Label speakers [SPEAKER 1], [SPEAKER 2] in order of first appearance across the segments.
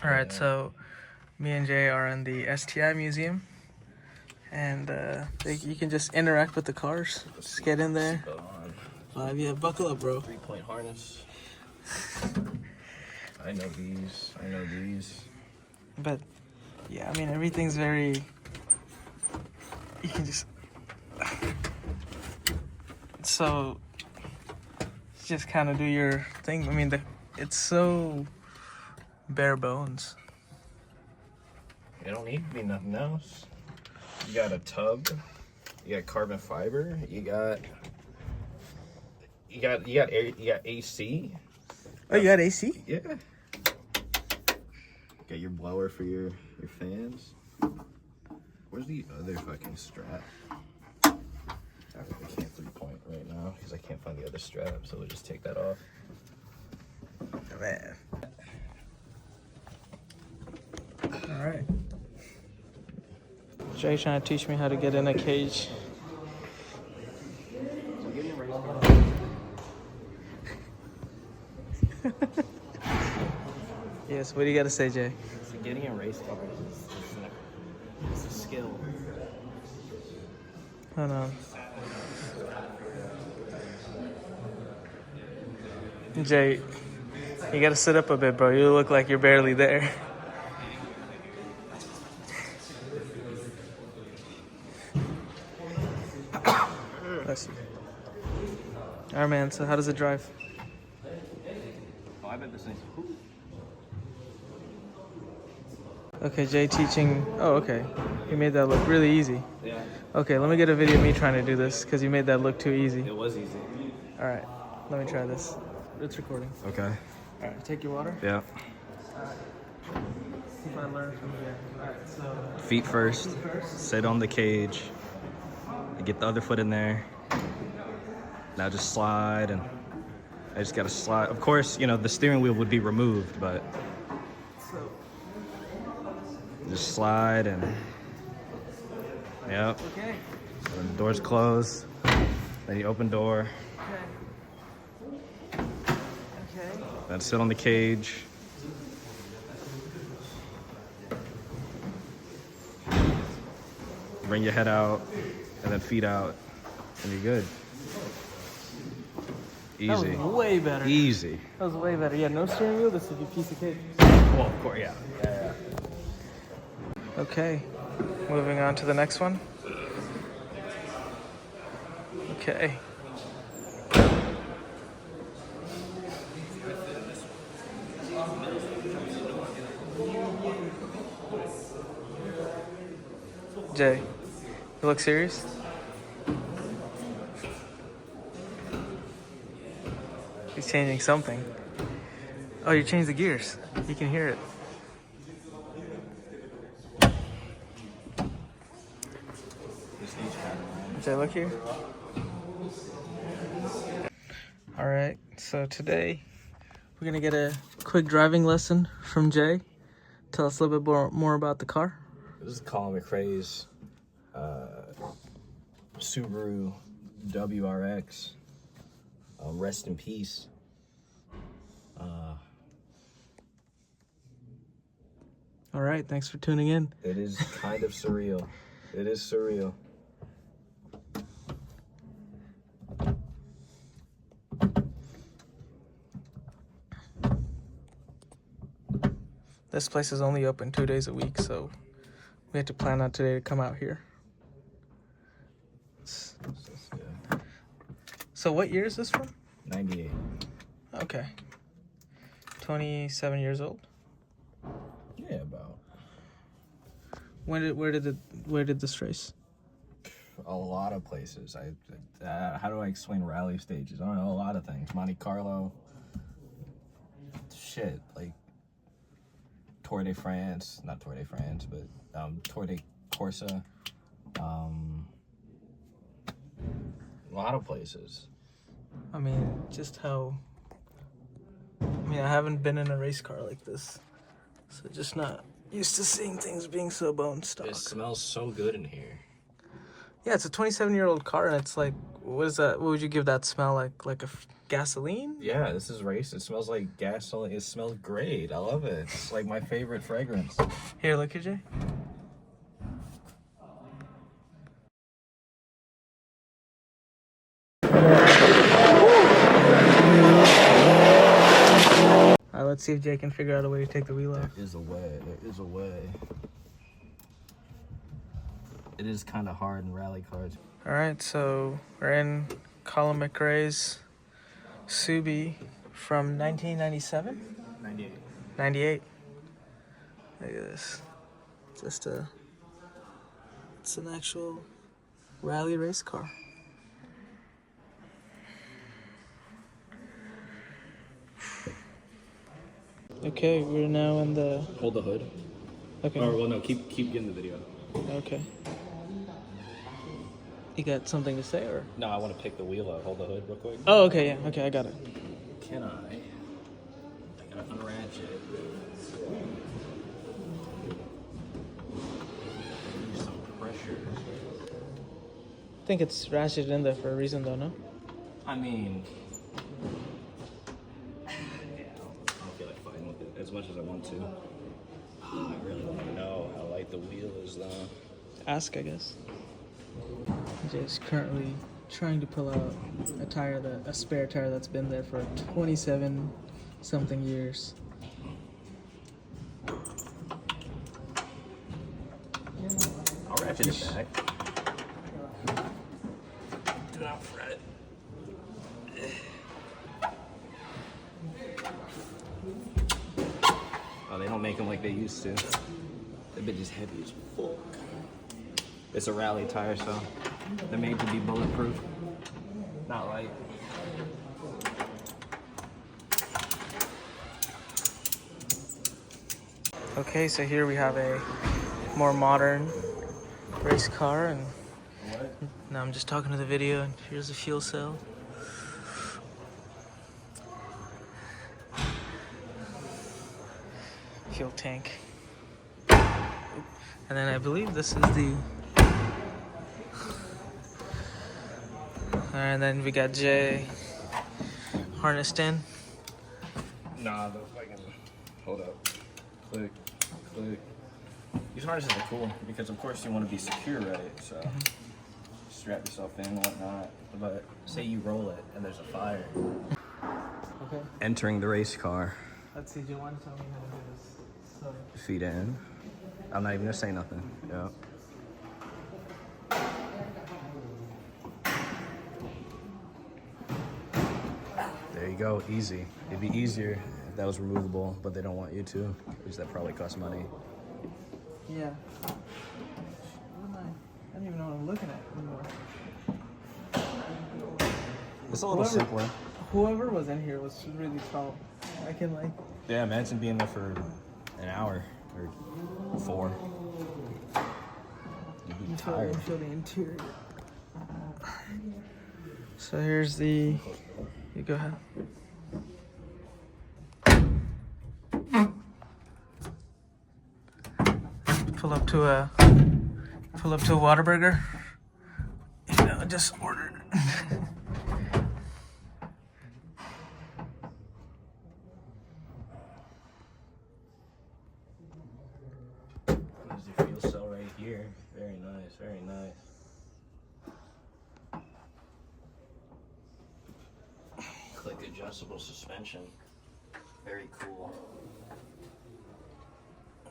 [SPEAKER 1] All right, so me and Jay are in the STI museum, and you can just interact with the cars. Just get in there. Yeah, buckle up, bro.
[SPEAKER 2] 3-point harness. I know these.
[SPEAKER 1] But yeah, I mean everything's very. You can just. So. Just kind of do your thing. I mean, it's so bare bones.
[SPEAKER 2] You don't need to be nothing else. You got a tub. You got carbon fiber. You got AC.
[SPEAKER 1] Oh, you got AC?
[SPEAKER 2] Yeah. Got your blower for your fans. Where's the other fucking strap? I can't 3-point right now because I can't find the other strap, so we'll just take that off.
[SPEAKER 1] Oh, man. All right. Jay's trying to teach me how to get in a cage. Yes, what do you got to say, Jay?
[SPEAKER 2] So getting a race car is a skill.
[SPEAKER 1] Hold on. Jay, you gotta sit up a bit, bro. You look like you're barely there. Bless you. All right, man. So how does it drive?
[SPEAKER 2] Oh, I bet this thing's cool.
[SPEAKER 1] Okay, Jay teaching. Oh, okay. You made that look really easy.
[SPEAKER 2] Yeah.
[SPEAKER 1] Okay, let me get a video of me trying to do this because you made that look too easy.
[SPEAKER 2] It was easy.
[SPEAKER 1] All right, let me try this. It's recording.
[SPEAKER 2] Okay.
[SPEAKER 1] All right, take your water.
[SPEAKER 2] Yeah.
[SPEAKER 1] See if I learn from here. All right, so.
[SPEAKER 2] Feet first. Sit on the cage. Get the other foot in there. Now just slide, and I just gotta slide. Of course, you know, the steering wheel would be removed, but just slide and yep.
[SPEAKER 1] Okay.
[SPEAKER 2] So then the doors close. Then you open door.
[SPEAKER 1] Okay.
[SPEAKER 2] Then sit on the cage. Bring your head out, and then feet out, and you're good. Easy.
[SPEAKER 1] That was way better.
[SPEAKER 2] Easy.
[SPEAKER 1] That was way better. Yeah, no steering wheel. This would be a piece of cake.
[SPEAKER 2] Well, of course, yeah.
[SPEAKER 1] Okay, moving on to the next one. Okay. Jay, you look serious? He's changing something. Oh, you changed the gears. You can hear it. Jay, look here. All right, so today we're gonna get a quick driving lesson from Jay. Tell us a little bit more about the car.
[SPEAKER 2] This is Colin McRae's Subaru WRX. Rest in peace.
[SPEAKER 1] All right, thanks for tuning in.
[SPEAKER 2] It is kind of surreal. It is surreal.
[SPEAKER 1] This place is only open 2 days a week, so we had to plan on today to come out here. So what year is this from?
[SPEAKER 2] 98.
[SPEAKER 1] Okay. 27 years old?
[SPEAKER 2] Yeah, about.
[SPEAKER 1] Where did this race?
[SPEAKER 2] A lot of places. How do I explain rally stages? I don't know, a lot of things. Monte Carlo. Shit, like Tour de France, not Tour de France, but Tour de Corsa. A lot of places.
[SPEAKER 1] I mean, just how... I mean, I haven't been in a race car like this, so just not used to seeing things being so bone stock.
[SPEAKER 2] It smells so good in here.
[SPEAKER 1] Yeah, it's a 27-year-old car, and it's like, what is that? What would you give that smell like? Like a gasoline?
[SPEAKER 2] Yeah, this is race. It smells like gasoline. It smells great. I love it. It's like my favorite fragrance.
[SPEAKER 1] Here, look, AJ. Alright, let's see if Jay can figure out a way to take the wheel off.
[SPEAKER 2] There is a way. There is a way. It is kind of hard in rally cars.
[SPEAKER 1] Alright, so we're in Colin McRae's Subi from 1997?
[SPEAKER 2] 98.
[SPEAKER 1] 98. Look at this. Just it's an actual rally race car. Okay, we're now in the...
[SPEAKER 2] Hold the hood.
[SPEAKER 1] Okay.
[SPEAKER 2] Or, well, no, keep getting the video.
[SPEAKER 1] Okay. You got something to say, or?
[SPEAKER 2] No, I want to pick the wheel up. Hold the hood real quick.
[SPEAKER 1] Oh, okay, yeah. Okay, I got it.
[SPEAKER 2] Can I gotta unratchet. Use some pressure.
[SPEAKER 1] I think it's ratcheted in there for a reason, though, no?
[SPEAKER 2] I mean, yeah, I don't feel like fighting with it as much as I want to. I really want to know how light the wheel is, though.
[SPEAKER 1] Ask, I guess. Just currently trying to pull out a spare tire that's been there for 27 something years.
[SPEAKER 2] I'll ratchet it back. Do not fret. Oh, they don't make them like they used to. That bitch is heavy as fuck. It's a rally tire, so they're made to be bulletproof. Not light.
[SPEAKER 1] Okay, so here we have a more modern race car, and now I'm just talking to the video, and here's the fuel cell. Fuel tank. And then I believe this is the... And then we got Jay harnessed in.
[SPEAKER 2] Nah, the fucking... Hold up. Click. These harnesses are cool because, of course, you want to be secure, right? So strap yourself in and whatnot. But say you roll it and there's a fire.
[SPEAKER 1] Okay.
[SPEAKER 2] Entering the race car.
[SPEAKER 1] Let's see, do you want to tell me how to do this? So...
[SPEAKER 2] Feet in. I'm not even gonna say nothing. Yeah. There you go, easy. It'd be easier if that was removable, but they don't want you to, because that probably costs money.
[SPEAKER 1] Yeah. What am I don't even know what I'm looking at anymore.
[SPEAKER 2] It's a little simpler.
[SPEAKER 1] Whoever was in here was really tall. I can like...
[SPEAKER 2] Yeah, imagine being there for an hour or 4. You'd be tired.
[SPEAKER 1] Feel the interior. So here's the... You go ahead. Pull up to a Whataburger. You know, just order.
[SPEAKER 2] There's the fuel cell right here. Very nice, very nice. Click adjustable suspension. Very cool.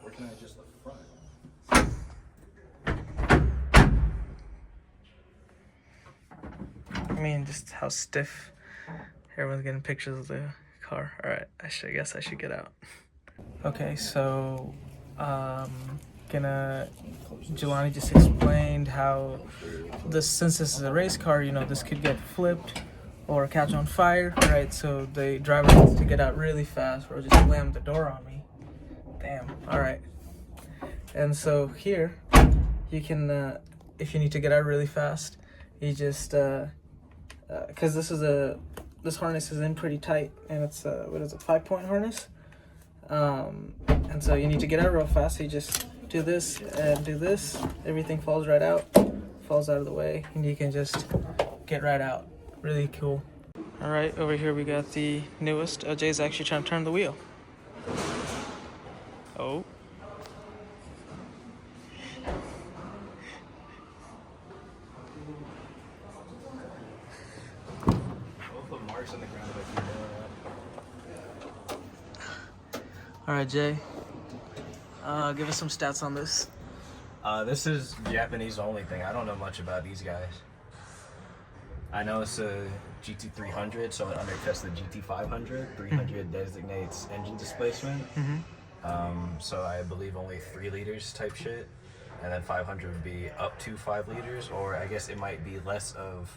[SPEAKER 2] Where can I adjust the front?
[SPEAKER 1] I mean, just how stiff. Everyone's getting pictures of the car. All right, I guess I should get out. Okay, so Jelani just explained how since this is a race car, you know, this could get flipped or catch on fire, right? So the driver needs to get out really fast or just slam the door on me. Damn. All right. And so here, you can, if you need to get out really fast, you just, because this harness is in pretty tight, and it's what is it, 5-point harness? And so you need to get out real fast. So you just do this and do this. Everything falls right out, falls out of the way, and you can just get right out. Really cool. All right, over here we got the newest. Jay's actually trying to turn the wheel. Oh. All right, Jay. Give us some stats on this.
[SPEAKER 2] This is Japanese only thing. I don't know much about these guys. I know it's a GT300, so it undercuts the GT500. 300 designates engine displacement. So I believe only 3 liters type shit. And then 500 would be up to 5 liters, or I guess it might be less of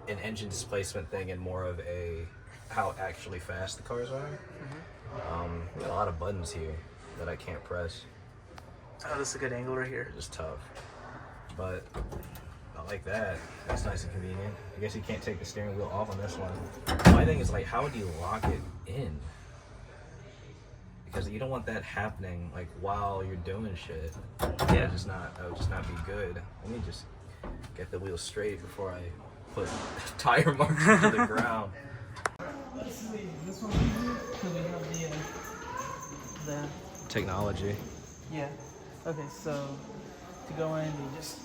[SPEAKER 2] an engine displacement thing and more of a how actually fast the cars are. Got a lot of buttons here that I can't press.
[SPEAKER 1] Oh, this is a good angle right here.
[SPEAKER 2] It's tough, but I like that. That's nice and convenient. I guess you can't take the steering wheel off on this one. My thing is, like, how do you lock it in? Because you don't want that happening like while you're doing shit.
[SPEAKER 1] Yeah.
[SPEAKER 2] That would just not be good. Let me just get the wheel straight before I put tire marks into the ground.
[SPEAKER 1] Let's see. This one because we have the
[SPEAKER 2] Technology.
[SPEAKER 1] yeah. Okay, so to go in, you just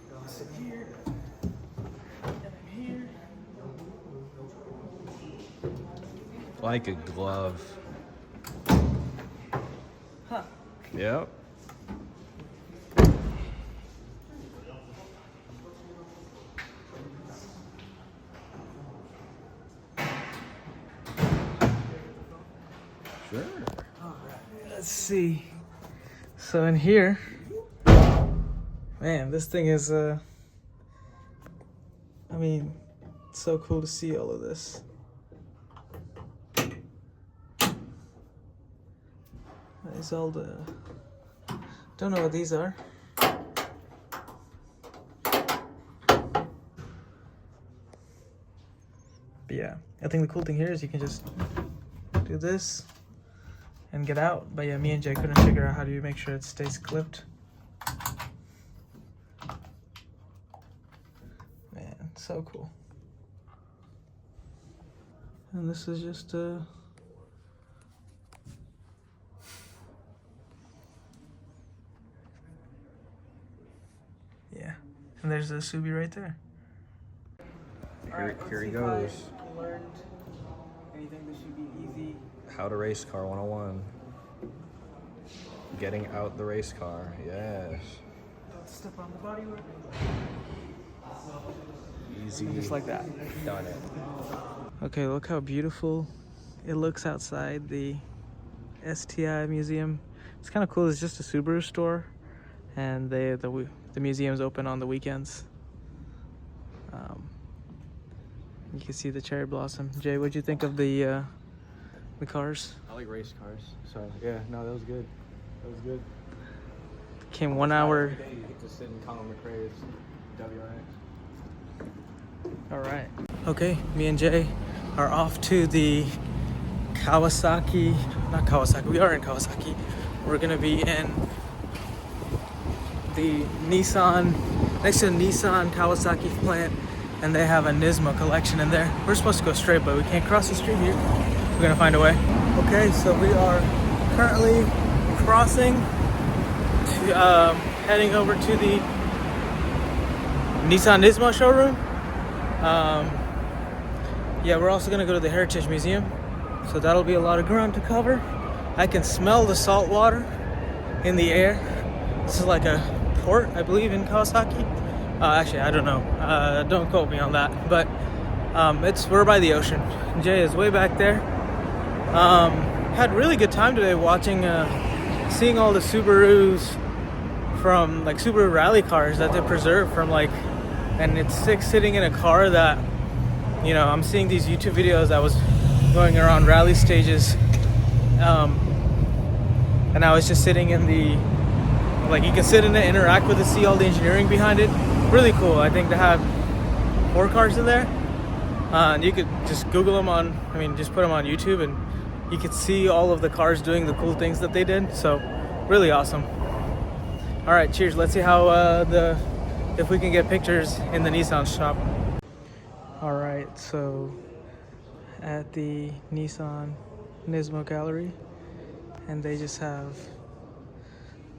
[SPEAKER 1] go sit here, and then here.
[SPEAKER 2] Like a glove.
[SPEAKER 1] Huh.
[SPEAKER 2] Yep. Sure.
[SPEAKER 1] All right. Let's see. So in here, man, this thing is I mean, it's so cool to see all of this. There's all the, don't know what these are. But yeah, I think the cool thing here is you can just do this and get out. But yeah, me and Jay couldn't figure out how do you make sure it stays clipped. Man, so cool. And this is just yeah, and there's the Subi right there.
[SPEAKER 2] Here he goes.
[SPEAKER 1] Learned anything that should be easy.
[SPEAKER 2] How to race car 101. Getting out the race car. Yes.
[SPEAKER 1] Don't step on the bodywork.
[SPEAKER 2] Easy.
[SPEAKER 1] Just like that.
[SPEAKER 2] Done it.
[SPEAKER 1] Okay, look how beautiful it looks outside the STI museum. It's kind of cool. It's just a Subaru store, and the museum's open on the weekends. You can see the cherry blossom. Jay, what'd you think of the cars?
[SPEAKER 2] I like race cars, so yeah, no, that was good. That was good.
[SPEAKER 1] Came 1 hour.
[SPEAKER 2] Every day you get to sit in Colin McRae's WRX.
[SPEAKER 1] All right. Okay, me and Jay are off to the Kawasaki. Not Kawasaki. We are in Kawasaki. We're gonna be in the Nissan, next to the Nissan Kawasaki plant, and they have a Nismo collection in there. We're supposed to go straight, but we can't cross the street here. We're gonna find a way. Okay, so we are currently crossing to heading over to the Nissan Nismo showroom. Yeah, we're also gonna go to the Heritage Museum, so that'll be a lot of ground to cover. I can smell the salt water in the air. This is like a port, I believe, in Kawasaki. Actually, I don't know. Don't quote me on that. But we're by the ocean. Jay is way back there. Had really good time today watching, seeing all the Subarus from like Subaru rally cars that they preserve from like, and it's sick sitting in a car that, you know, I'm seeing these YouTube videos that was going around rally stages, and I was just sitting in the, like, you can sit in it, interact with it, see all the engineering behind it. Really cool. I think they have 4 cars in there. And you could just Google them just put them on YouTube, and you could see all of the cars doing the cool things that they did. So really awesome. All right, cheers. Let's see how if we can get pictures in the Nissan shop. All right, so at the Nissan Nismo gallery, and they just have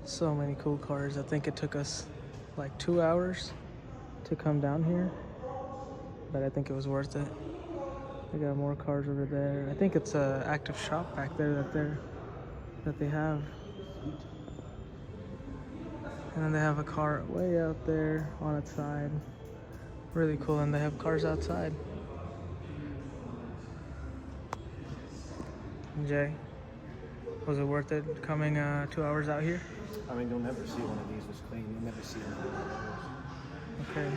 [SPEAKER 1] so many cool cars. I think it took us like 2 hours to come down here, but I think it was worth it. They got more cars over there. I think it's a active shop back there that they have. And then they have a car way out there on its side. Really cool, and they have cars outside. Jay, was it worth it coming 2 hours out here?
[SPEAKER 3] I mean, you'll never see one of these was clean. You'll never see one of these.
[SPEAKER 1] Okay.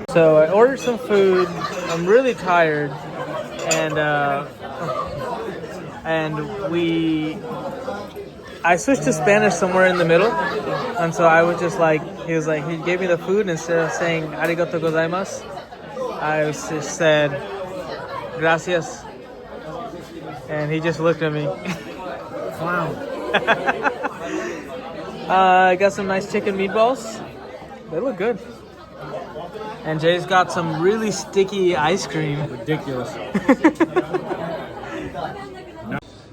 [SPEAKER 1] So I ordered some food. I'm really tired, and I switched to Spanish somewhere in the middle, and so I was just like, he gave me the food, and instead of saying arigato gozaimasu, I just said gracias, and he just looked at me.
[SPEAKER 3] Clown.
[SPEAKER 1] I got some nice chicken meatballs. They look good. And Jay's got some really sticky ice cream.
[SPEAKER 3] Ridiculous.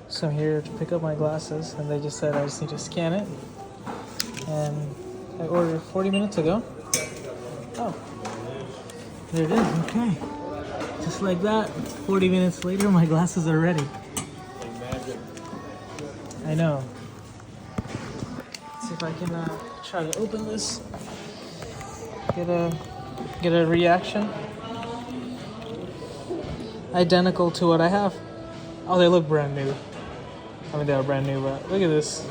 [SPEAKER 1] So I'm here to pick up my glasses, and they just said I just need to scan it. And I ordered 40 minutes ago. Oh, there it is. Okay. Just like that, 40 minutes later, my glasses are ready. I know. Let's see if I can try to open this. Get a reaction. Identical to what I have. Oh, they look brand new. I mean, they are brand new, but look at this.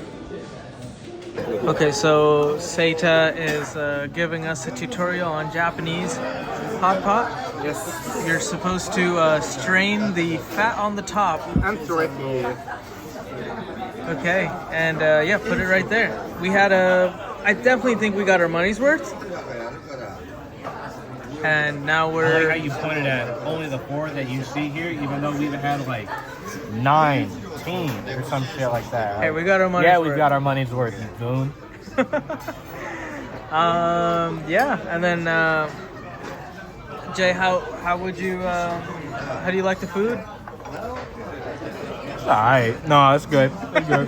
[SPEAKER 1] Okay, so Seita is giving us a tutorial on Japanese hot pot.
[SPEAKER 3] Yes.
[SPEAKER 1] You're supposed to strain the fat on the top.
[SPEAKER 3] I'm thrifty.
[SPEAKER 1] Okay, and yeah, put it right there. I definitely think we got our money's worth. And now
[SPEAKER 3] I
[SPEAKER 1] we're...
[SPEAKER 3] like how you pointed at only the 4 that you see here, even though we've had like 9, 10 or some shit like that.
[SPEAKER 1] Hey, we got our money's worth.
[SPEAKER 3] Yeah, we got our money's worth, you goon.
[SPEAKER 1] Yeah, and then Jay, how would you how do you like the food?
[SPEAKER 3] It's alright. No, it's good. It's good.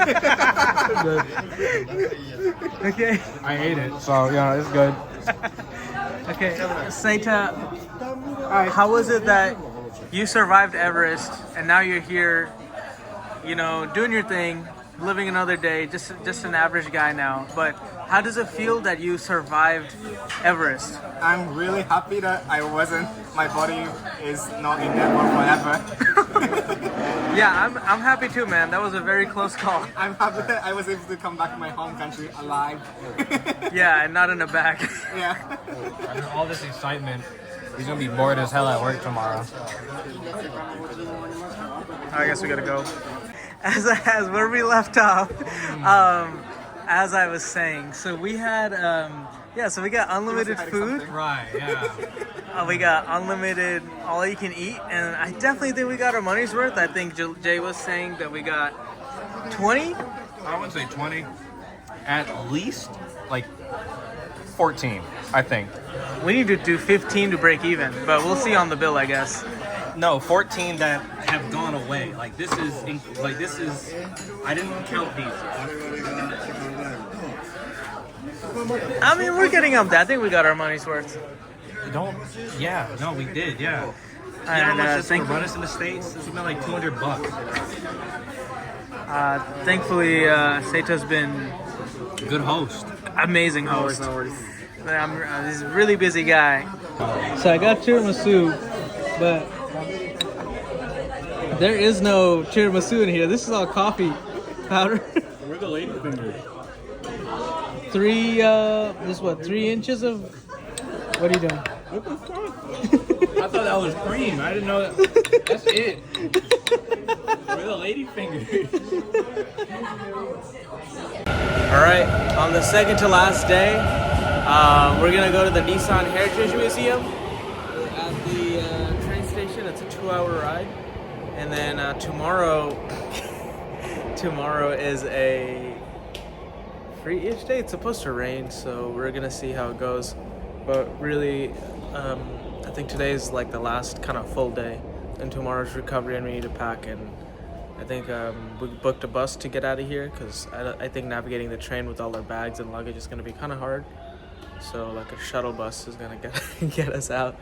[SPEAKER 1] Good. Okay.
[SPEAKER 3] I ate it, so yeah, it's good.
[SPEAKER 1] Okay, Seita, how was it that you survived Everest and now you're here, you know, doing your thing, living another day, just an average guy now, but how does it feel that you survived Everest?
[SPEAKER 4] I'm really happy that my body is not in there for forever.
[SPEAKER 1] Yeah, I'm happy too, man. That was a very close call.
[SPEAKER 4] I'm happy that I was able to come back to my home country alive.
[SPEAKER 1] Yeah, and not in a bag.
[SPEAKER 4] Yeah.
[SPEAKER 3] After all this excitement, he's gonna be bored as hell at work tomorrow.
[SPEAKER 1] I guess we gotta go. As where we left off, as I was saying, so we had so we got unlimited food.
[SPEAKER 3] Right, yeah.
[SPEAKER 1] We got unlimited all you can eat, and I definitely think we got our money's worth. I think Jay was saying that we got 20.
[SPEAKER 3] I wouldn't say 20. At least like 14, I think.
[SPEAKER 1] We need to do 15 to break even, but we'll see on the bill, I guess.
[SPEAKER 3] No, 14 that have gone away. Like this is I didn't count these.
[SPEAKER 1] I mean, we're getting up there. I think we got our money's worth.
[SPEAKER 3] We did, yeah.
[SPEAKER 1] And
[SPEAKER 3] Run us in the States, this has been like $200.
[SPEAKER 1] thankfully, Seito's been
[SPEAKER 3] Good host.
[SPEAKER 1] amazing host. He's a really busy guy. So I got tiramisu, but there is no tiramisu in here. This is all coffee powder.
[SPEAKER 3] Where the lady fingers?
[SPEAKER 1] 3 inches of... What are you doing?
[SPEAKER 3] I thought that was cream. I didn't know that. That's it. Where the lady fingers?
[SPEAKER 1] All right, on the second to last day, we're gonna go to the Nissan Heritage Museum. We're at the train station. It's a 2-hour ride, and then tomorrow tomorrow is a free-ish day. It's supposed to rain, so we're gonna see how it goes. But really, I think today is like the last kind of full day, and tomorrow's recovery, and we need to pack. And I think we booked a bus to get out of here because I think navigating the train with all our bags and luggage is gonna be kind of hard. So like a shuttle bus is gonna get us out.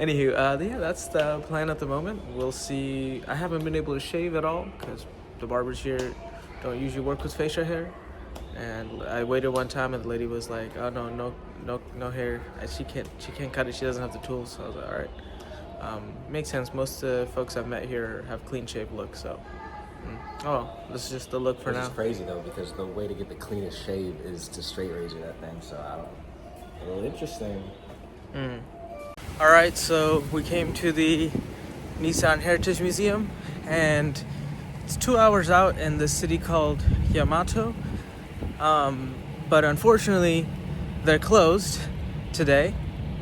[SPEAKER 1] Anywho, yeah, that's the plan at the moment. We'll see. I haven't been able to shave at all because the barbers here don't usually work with facial hair. And I waited one time and the lady was like, "Oh no hair. She can't cut it. She doesn't have the tools." So I was like, "All right." Makes sense. Most folks I've met here have clean shaved looks. So, oh, this is just the look for now.
[SPEAKER 5] It's crazy though because the way to get the cleanest shave is to straight razor that thing. So I don't. A little interesting.
[SPEAKER 1] All right, so we came to the Nissan Heritage Museum, and it's 2 hours out in the city called Yamato. But unfortunately, they're closed today,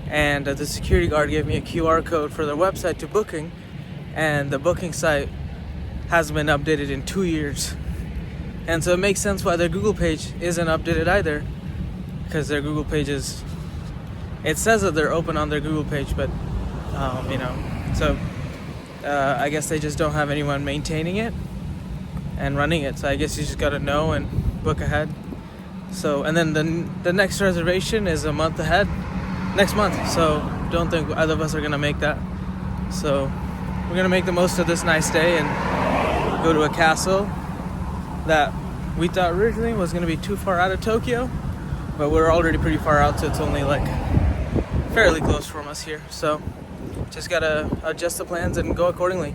[SPEAKER 1] and the security guard gave me a QR code for their website to booking, and the booking site hasn't been updated in 2 years. And so it makes sense why their Google page isn't updated either, because their Google page is, it says that they're open on their Google page, but so I guess they just don't have anyone maintaining it and running it. So I guess you just gotta know and book ahead. So, and then the next reservation is a month ahead, next month. So don't think either of us are gonna make that. So we're gonna make the most of this nice day and go to a castle that we thought originally was gonna be too far out of Tokyo, but we're already pretty far out, so it's only like fairly close from us here. So just gotta adjust the plans and go accordingly.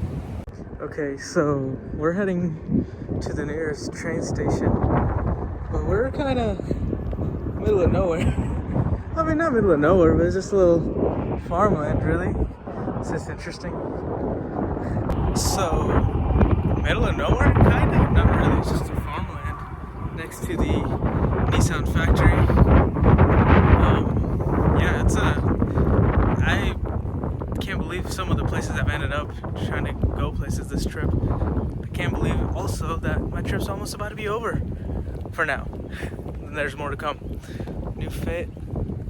[SPEAKER 1] Okay, so we're heading to the nearest train station, but we're kind of middle of nowhere. I mean, not middle of nowhere, but it's just a little farmland, really. It's just interesting. So, middle of nowhere, kind of? Not really, it's just a farmland next to the Nissan factory. Yeah, I can't believe some of the places I've ended up trying to go places this trip. I can't believe also that my trip's almost about to be over for now. And there's more to come. New fit.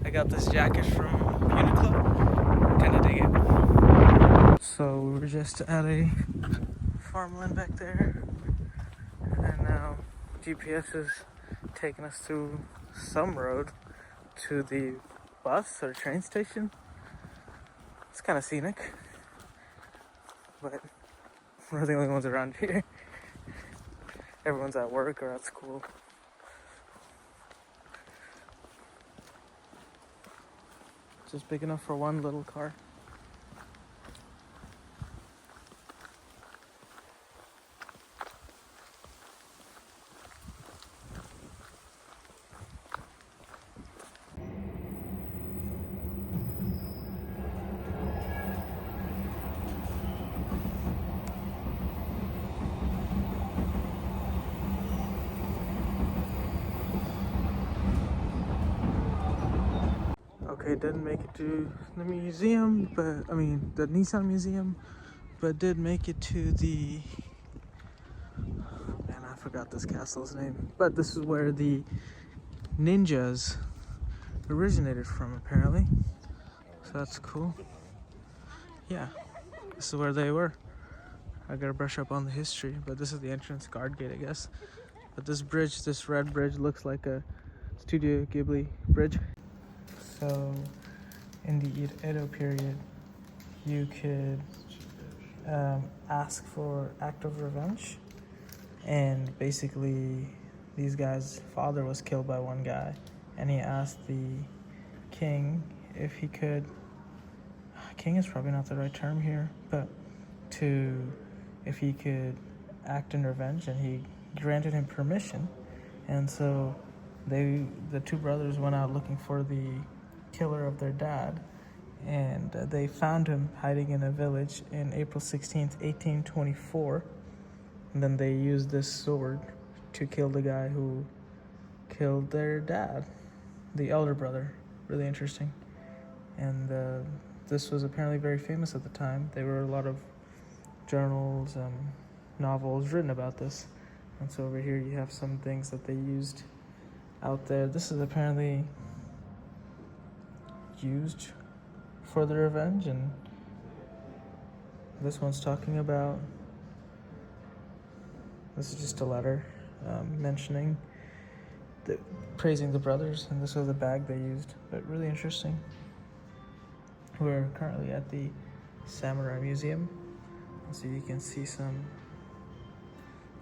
[SPEAKER 1] I got this jacket from Uniqlo. Kinda dig it. So we were just at a farmland back there. And now GPS is taking us through some road to the bus or train station. It's kind of scenic, but we're the only ones around here. Everyone's at work or at school. Just big enough for one little car. Okay, didn't make it to the museum, but the Nissan museum, but did make it to the, man, I forgot this castle's name, but this is where the ninjas originated from, apparently. So that's cool. Yeah, this is where they were. I gotta brush up on the history, but this is the entrance guard gate, I guess. But this bridge, this red bridge, looks like a Studio Ghibli bridge. So, in the Edo period, you could ask for act of revenge, and basically, these guys' father was killed by one guy, and he asked the king if he could. King is probably not the right term here, but if he could act in revenge, and he granted him permission, and so the two brothers went out looking for the killer of their dad, and they found him hiding in a village in April 16th, 1824, and then they used this sword to kill the guy who killed their dad, the elder brother. Really interesting. And this was apparently very famous at the time. There were a lot of journals and novels written about this. And so over here you have some things that they used out there. This is apparently used for the revenge, and this one's talking about, this is just a letter mentioning praising the brothers, and this was the bag they used. But really interesting. We're currently at the Samurai Museum, so you can see some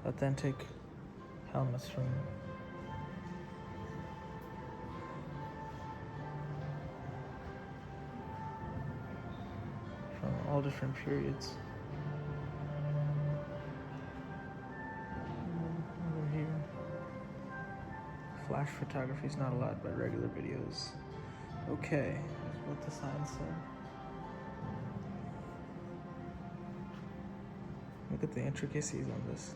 [SPEAKER 1] authentic helmets from all different periods. Over here, flash photography is not allowed, but regular videos. Okay, that's what the sign said. Look at the intricacies on this.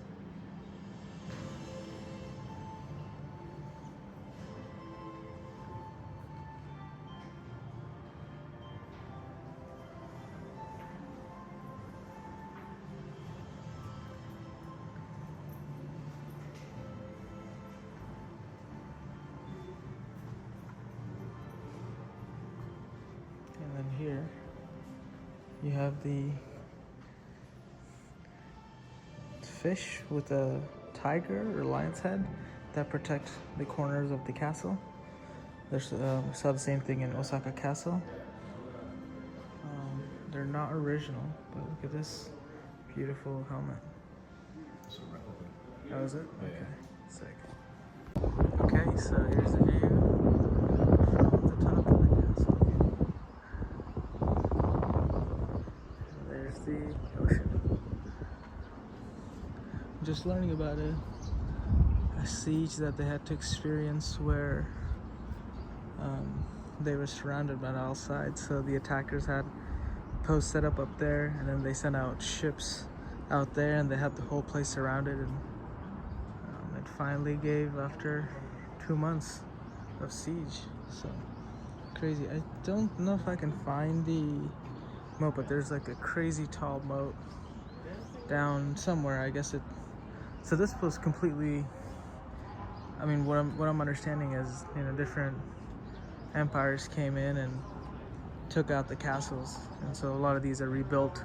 [SPEAKER 1] And then here you have the fish with a tiger or lion's head that protect the corners of the castle. There's we saw the same thing in Osaka Castle. They're not original, but look at this beautiful helmet.
[SPEAKER 5] It's a replica.
[SPEAKER 1] That was it?
[SPEAKER 5] Yeah.
[SPEAKER 1] Okay, sick. Okay, so here's the view from the top of the castle. There's the ocean. Just learning about a siege that they had to experience where they were surrounded on all sides. So the attackers had posts set up there, and then they sent out ships out there, and they had the whole place surrounded. And it finally gave after 2 months of siege. So crazy. I don't know if I can find the moat, but there's like a crazy tall moat down somewhere. I guess it. So this was completely. I mean, what I'm understanding is, you know, different empires came in and took out the castles, and so a lot of these are rebuilt.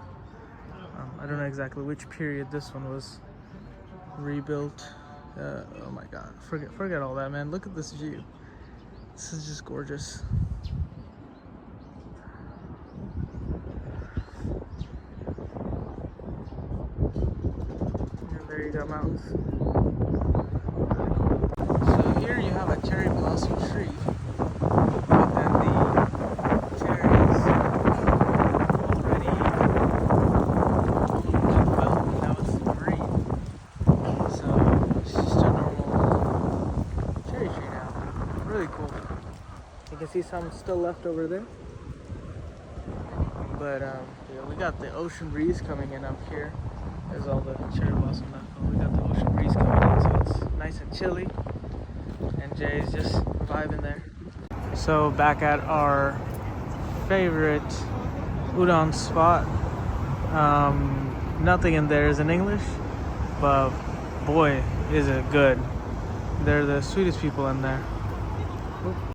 [SPEAKER 1] I don't know exactly which period this one was rebuilt. Oh my God, forget all that, man. Look at this view. This is just gorgeous. And there you go, mountains. So here you have a cherry blossom tree, and then the cherries already well, now it's green. So it's just a normal cherry tree now. Really cool. You can see some still left over there. But yeah, we got the ocean breeze coming in up here. There's all the cherry blossom left. But we got the ocean breeze coming in, so it's nice and chilly. And Jay's just vibing there. So back at our favorite udon spot. Nothing in there is in English, but boy, is it good. They're the sweetest people in there.